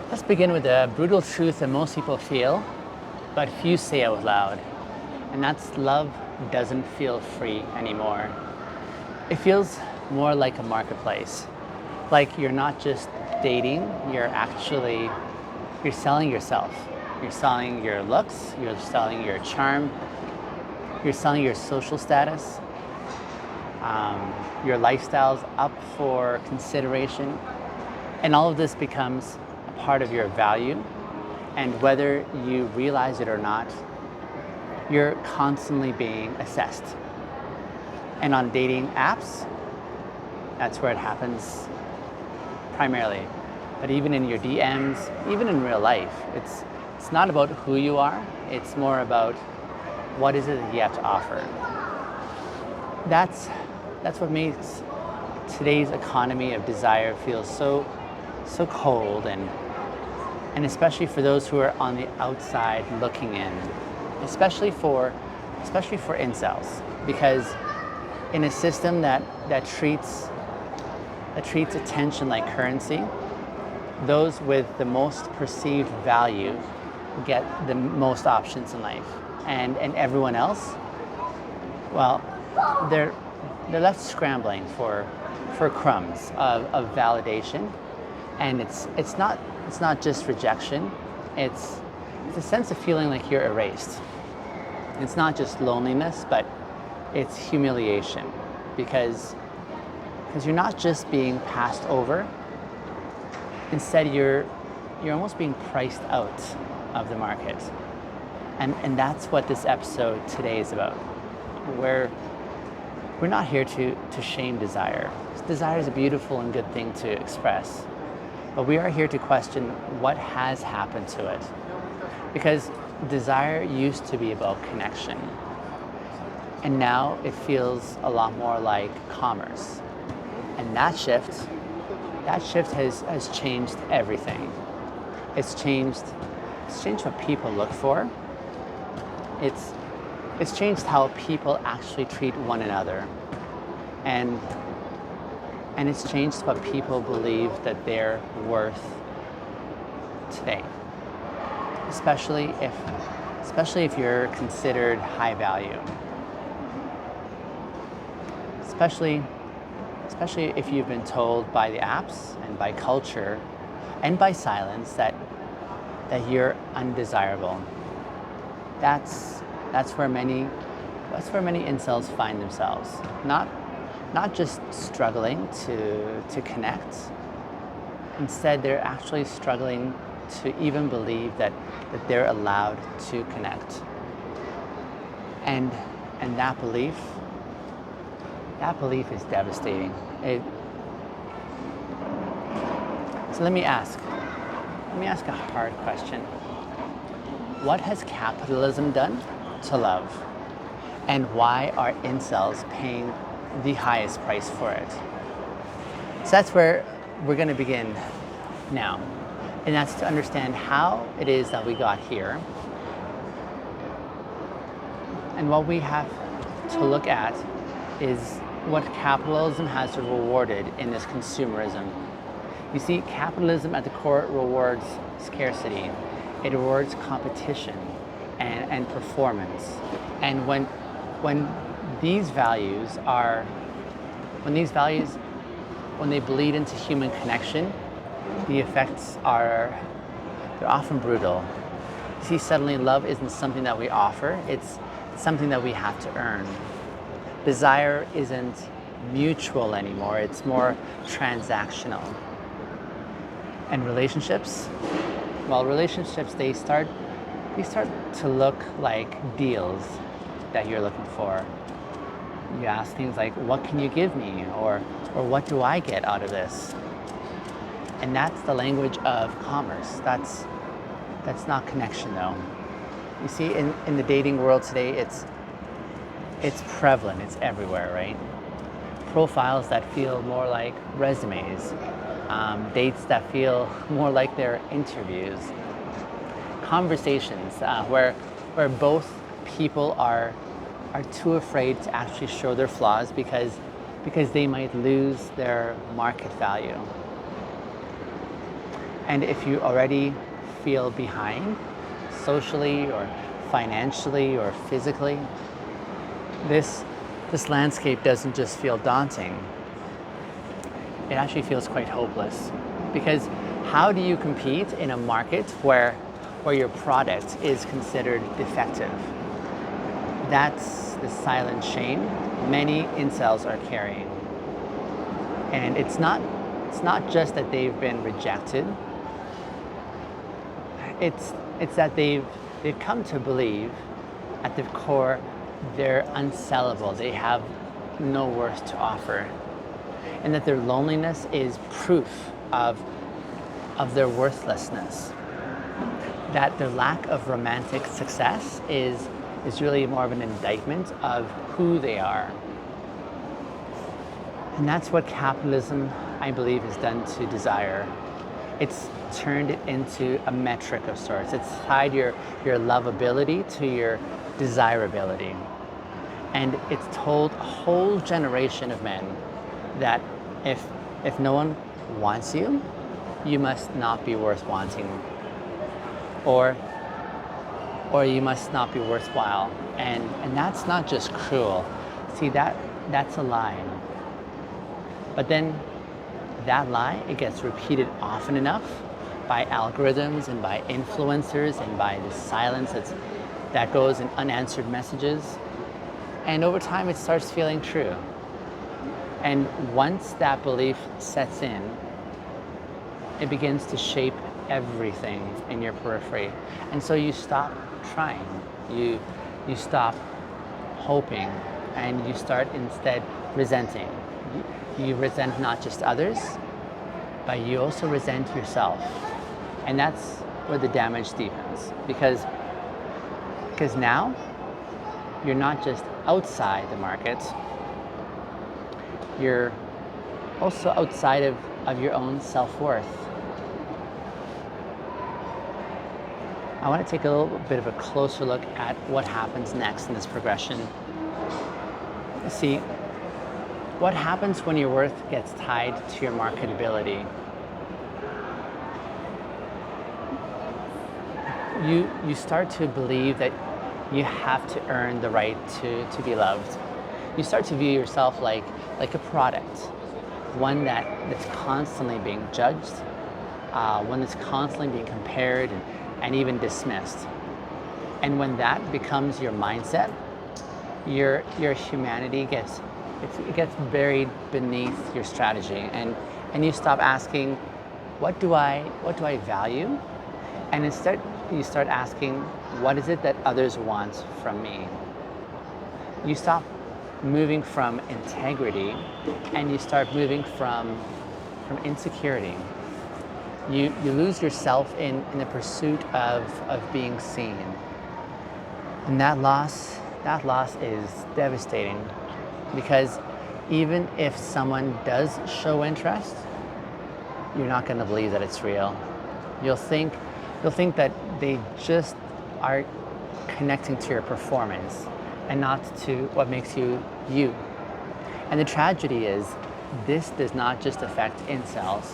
Let's begin with the brutal truth that most people feel, but few say out loud. And that's love doesn't feel free anymore. It feels more like a marketplace. Like you're not just dating, you're selling yourself. You're selling your looks, you're selling your charm, you're selling your social status, your lifestyle's up for consideration. And all of this becomes a part of your value. And whether you realize it or not, you're constantly being assessed. And on dating apps, that's where it happens primarily. But even in your DMs, even in real life, it's not about who you are, it's more about what is it that you have to offer. That's what makes today's economy of desire feel so cold and especially for those who are on the outside looking in, especially for incels, because in a system that treats attention like currency, those with the most perceived value get the most options in life, and everyone else, well, they're left scrambling for crumbs of validation. And it's not just rejection, it's a sense of feeling like you're erased. It's not just loneliness, but it's humiliation, because you're not just being passed over. Instead, you're almost being priced out of the market. And that's what this episode today is about. We're not here to shame desire. Desire is a beautiful and good thing to express. But we are here to question what has happened to it. Because desire used to be about connection. And now it feels a lot more like commerce. And that shift has changed everything. It's changed what people look for. It's changed how people actually treat one another. And it's changed what people believe that they're worth today. Especially if you're considered high value. Especially if you've been told by the apps and by culture and by silence that you're undesirable. That's where many incels find themselves. Not just struggling to connect. Instead, they're actually struggling to even believe that they're allowed to connect. And that belief is devastating. So let me ask a hard question. What has capitalism done to love? And why are incels paying the highest price for it? So that's where we're going to begin now. And that's to understand how it is that we got here. And what we have to look at is what capitalism has rewarded in this consumerism. You see, capitalism at the core rewards scarcity. It rewards competition and performance. And when these values when they bleed into human connection, the effects they're often brutal. You see, suddenly love isn't something that we offer, it's something that we have to earn. Desire isn't mutual anymore, it's more transactional. And relationships, they start to look like deals that you're looking for. You ask things like, what can you give me? Or what do I get out of this? And that's the language of commerce. That's not connection, though. You see, in the dating world today, it's prevalent, it's everywhere, right? Profiles that feel more like resumes, dates that feel more like they're interviews, conversations where both people are too afraid to actually show their flaws because they might lose their market value. And if you already feel behind socially or financially or physically, this landscape doesn't just feel daunting. It actually feels quite hopeless. Because how do you compete in a market where your product is considered defective? That's the silent shame many incels are carrying. And it's not just that they've been rejected. It's that they've come to believe at the core they're unsellable. They have no worth to offer. And that their loneliness is proof of their worthlessness. That their lack of romantic success is really more of an indictment of who they are. And that's what capitalism, I believe, has done to desire. It's turned it into a metric of sorts. It's tied your lovability to your desirability. And it's told a whole generation of men that if no one wants you, you must not be worth wanting. Or you must not be worthwhile. And that's not just cruel. See, that's a lie. But then that lie, it gets repeated often enough by algorithms and by influencers and by the silence that goes in unanswered messages. And over time, it starts feeling true. And once that belief sets in, it begins to shape everything in your periphery. And so you stop trying, you stop hoping, and you start instead resenting. You resent not just others, but you also resent yourself. And that's where the damage deepens. Because now you're not just outside the market, you're also outside of your own self-worth. I want to take a little bit of a closer look at what happens next in this progression. See, what happens when your worth gets tied to your marketability? You start to believe that you have to earn the right to be loved. You start to view yourself like a product, one that's constantly being judged, one that's constantly being compared and even dismissed. And when that becomes your mindset, your humanity gets buried beneath your strategy, and you stop asking, what do I value? And instead you start asking, what is it that others want from me? You stop moving from integrity and you start moving from insecurity. You lose yourself in the pursuit of being seen. And that loss is devastating, because even if someone does show interest, you're not going to believe that it's real. You'll think that they just are connecting to your performance and not to what makes you you. And the tragedy is, this does not just affect incels.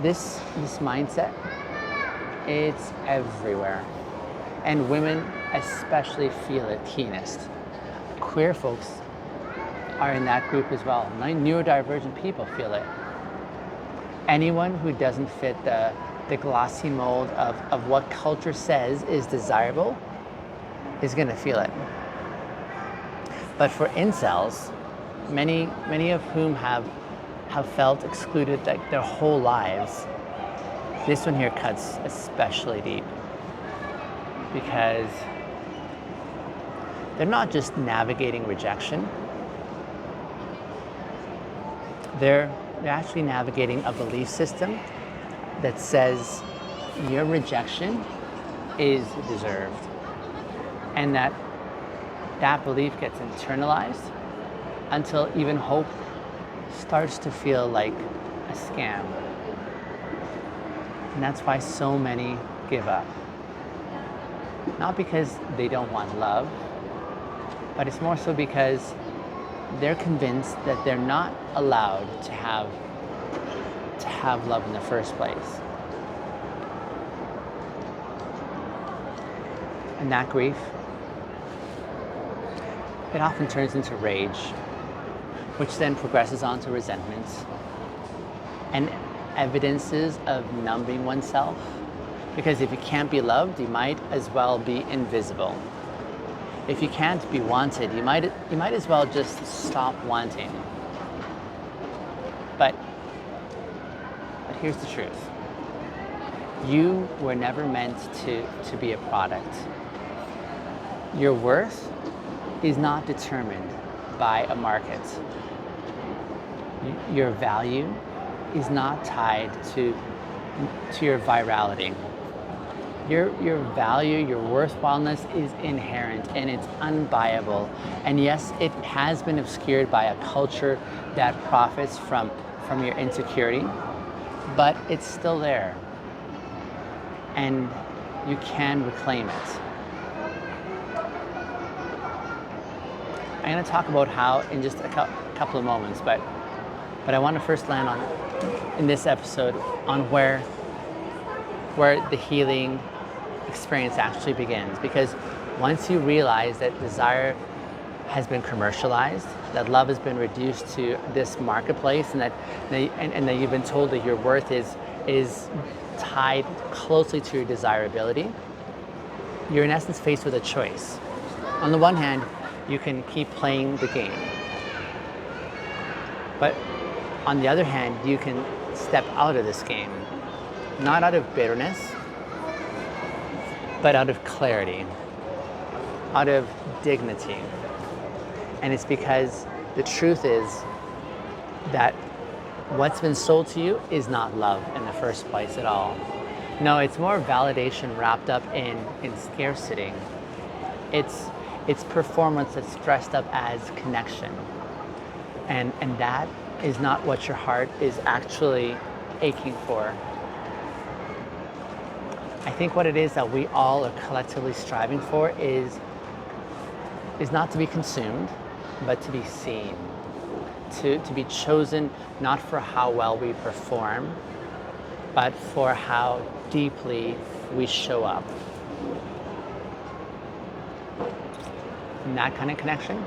This mindset, it's everywhere. And women especially feel it keenest. Queer folks are in that group as well. Neurodivergent people feel it. Anyone who doesn't fit the glossy mold of what culture says is desirable is going to feel it. But for incels, many of whom have felt excluded like their whole lives, this one here cuts especially deep, because they're not just navigating rejection, they're actually navigating a belief system that says your rejection is deserved, and that belief gets internalized until even hope starts to feel like a scam. And that's why so many give up. Not because they don't want love, but it's more so because they're convinced that they're not allowed to have love in the first place. And that grief, it often turns into rage, which then progresses on to resentment and evidences of numbing oneself. Because if you can't be loved, you might as well be invisible. If you can't be wanted, you might as well just stop wanting. But here's the truth. You were never meant to be a product. Your worth is not determined by a market. Your value is not tied to your virality. Your value, your worthwhileness is inherent and it's unbuyable. And yes, it has been obscured by a culture that profits from your insecurity, but it's still there. And you can reclaim it. I'm going to talk about how in just a couple of moments, but I want to first land on, in this episode, on where the healing experience actually begins. Because once you realize that desire has been commercialized, that love has been reduced to this marketplace, and that you've been told that your worth is tied closely to your desirability, you're in essence faced with a choice. On the one hand, you can keep playing the game. But on the other hand, you can step out of this game, not out of bitterness, but out of clarity, out of dignity. And it's because the truth is that what's been sold to you is not love in the first place at all. No, it's more validation wrapped up in scarcity. It's performance that's dressed up as connection. And that is not what your heart is actually aching for. I think what it is that we all are collectively striving for is not to be consumed, but to be seen. To be chosen not for how well we perform, but for how deeply we show up. And that kind of connection,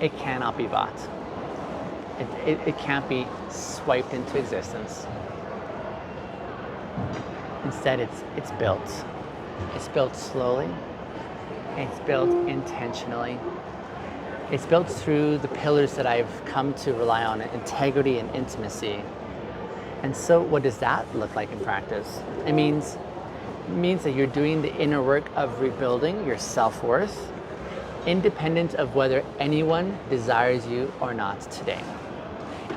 it cannot be bought. It can't be swiped into existence. Instead, it's built. It's built slowly. It's built intentionally. It's built through the pillars that I've come to rely on: integrity and intimacy. And so what does that look like in practice? It means that you're doing the inner work of rebuilding your self-worth, independent of whether anyone desires you or not today.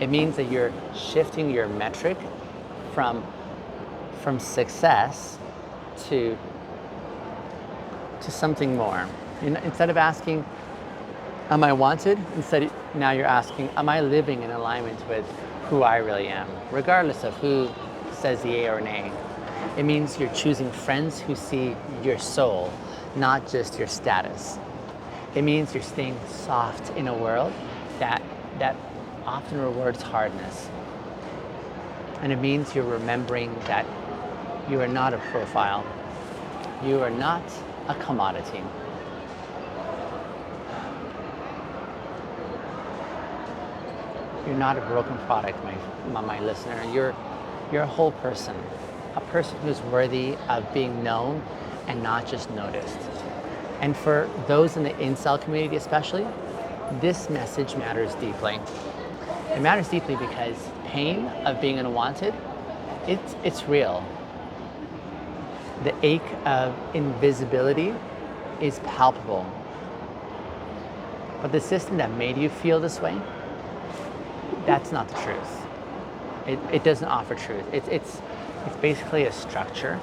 It means that you're shifting your metric from success to something more. Instead of asking, am I wanted? Instead, now you're asking, am I living in alignment with who I really am, regardless of who says yay or nay. It means you're choosing friends who see your soul, not just your status. It means you're staying soft in a world that often rewards hardness. And it means you're remembering that you are not a profile. You are not a commodity. You're not a broken product, my listener. You're a whole person. A person who's worthy of being known and not just noticed. And for those in the incel community especially, this message matters deeply. It matters deeply because pain of being unwanted, it's real. The ache of invisibility is palpable. But the system that made you feel this way, that's not the truth. It doesn't offer truth. It's basically a structure,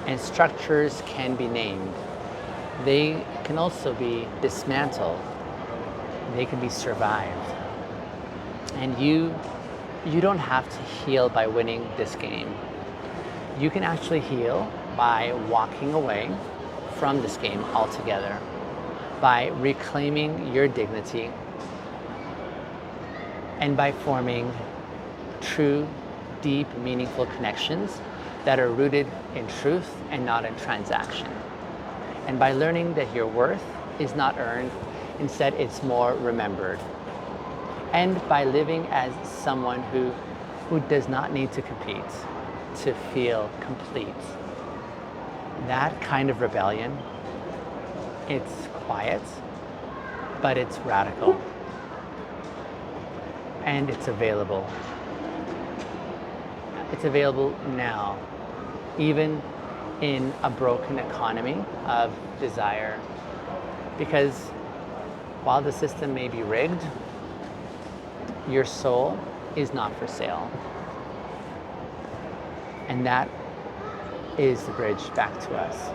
and structures can be named. They can also be dismantled. They can be survived. And you don't have to heal by winning this game. You can actually heal by walking away from this game altogether, by reclaiming your dignity, and by forming true, deep, meaningful connections that are rooted in truth and not in transaction. And by learning that your worth is not earned, instead it's more remembered. And by living as someone who does not need to compete to feel complete. That kind of rebellion, it's quiet, but it's radical. And it's available. It's available now, even in a broken economy of desire. Because while the system may be rigged, your soul is not for sale. And that is the bridge back to us.